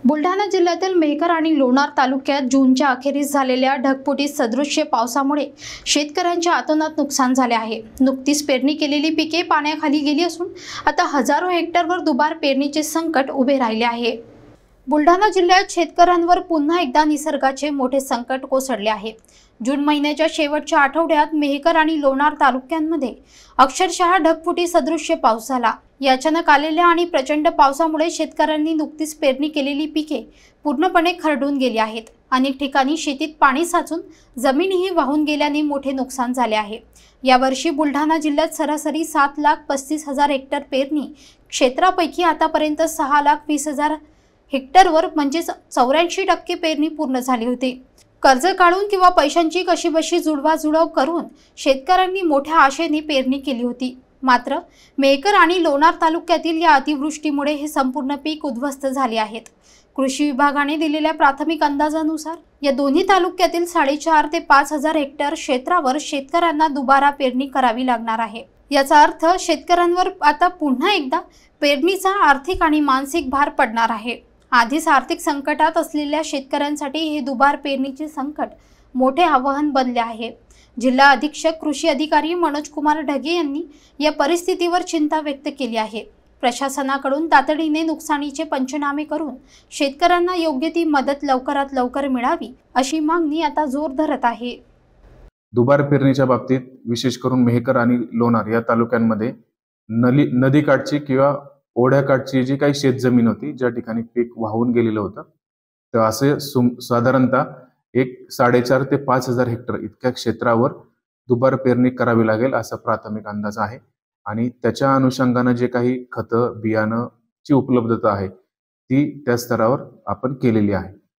बुलढाणा जिल्ह्यातील मेहकर आणि लोणार तालुक्यात जूनच्या अखेरीस झालेल्या ढगफुटी सदृश्य पावसामुळे शेतकऱ्यांच्या अतोनात नुकसान झाले आहे। नुकतीच पेरणी केलेली पिके पाण्याखाली गेली असून आता हजारो हेक्टरवर दुबार पेरणीचे संकट उभे राहिले आहे। बुलढाणा जिल्ह्यात शेतकऱ्यांवर पुन्हा एकदा निसर्गाचे मोठे संकट कोसळले आहे। जून महिन्याच्या शेवटच्या आठवड्यात मेहकर आणि लोणार तालुक्यांमध्ये अक्षरशः ढगफुटी सदृश्य पाऊस झाला। या अचानक आलेल्या आणि प्रचंड पावसामुळे शेतकऱ्यांनी नुकतीच पेरणी केलेली पिके पूर्णपणे खरडून गेली आहेत। अनेक ठिकाणी शेतीत पाणी साचून जमीनही वाहून गेल्याने मोठे नुकसान झाले आहे। यावर्षी बुलढाणा जिल्ह्यात सरासरी 7,35,000 हेक्टर पेरणी क्षेत्रापैकी आतापर्यंत 6,20,000 हेक्टरवर म्हणजे 84% पेरणी पूर्ण झाली होती। कर्ज काढून किंवा पैशांची कशीबशी जुळवाजुळव करून शेतकऱ्यांनी मोठ्या आशेने पेरणी केली होती। मात्र मेहकर आणि लोणार तालुक्यातील या अतिवृष्टीमुळे हे संपूर्ण पीक उद्ध्वस्त झाले आहेत। कृषी विभागाने दिलेल्या प्राथमिक अंदाजानुसार या दोन्ही तालुक्यातील 4,500 ते 5,000 हेक्टर क्षेत्रावर शेतकऱ्यांना दुबारा पेरणी करावी लागणार आहे। याचा अर्थ शेतकऱ्यांवर आता पुन्हा एकदा पेरणीचा आर्थिक आणि मानसिक भार पडणार आहे। आधीच आर्थिक संकटात असलेल्या शेतकऱ्यांसाठी हे दुबार पेरणीचे संकट मोठे आव्हान बनले आहे। जिल्हा अधीक्षक कृषी अधिकारी मनोज कुमार ढगे यांनी या परिस्थितीवर चिंता व्यक्त केली आहे। प्रशासनाकडून तातडीने नुकसानीचे पंचनामे करून शेतकऱ्यांना योग्य ती मदत लवकरात लवकर मिळावी अशी मागणी आता जोर धरत आहे। दुबार पेरणीच्या बाबतीत विशेष करून मेहकर आणि लोणार या तालुक्यांमध्ये नदीकाठची किंवा ओढ्याकाठची जी काही शेतजमीन होती, ज्या ठिकाणी पीक वाहून गेलेलं होतं, तर असे साधारणतः 4,500 ते 5,000 हेक्टर इतक्या क्षेत्रावर दुबार पेरणी करावी लागेल असा प्राथमिक अंदाज आहे। आणि त्याच्या अनुषंगाने जे काही खतं बियाणं ची उपलब्धता आहे ती त्या स्तरावर आपण केलेली आहे।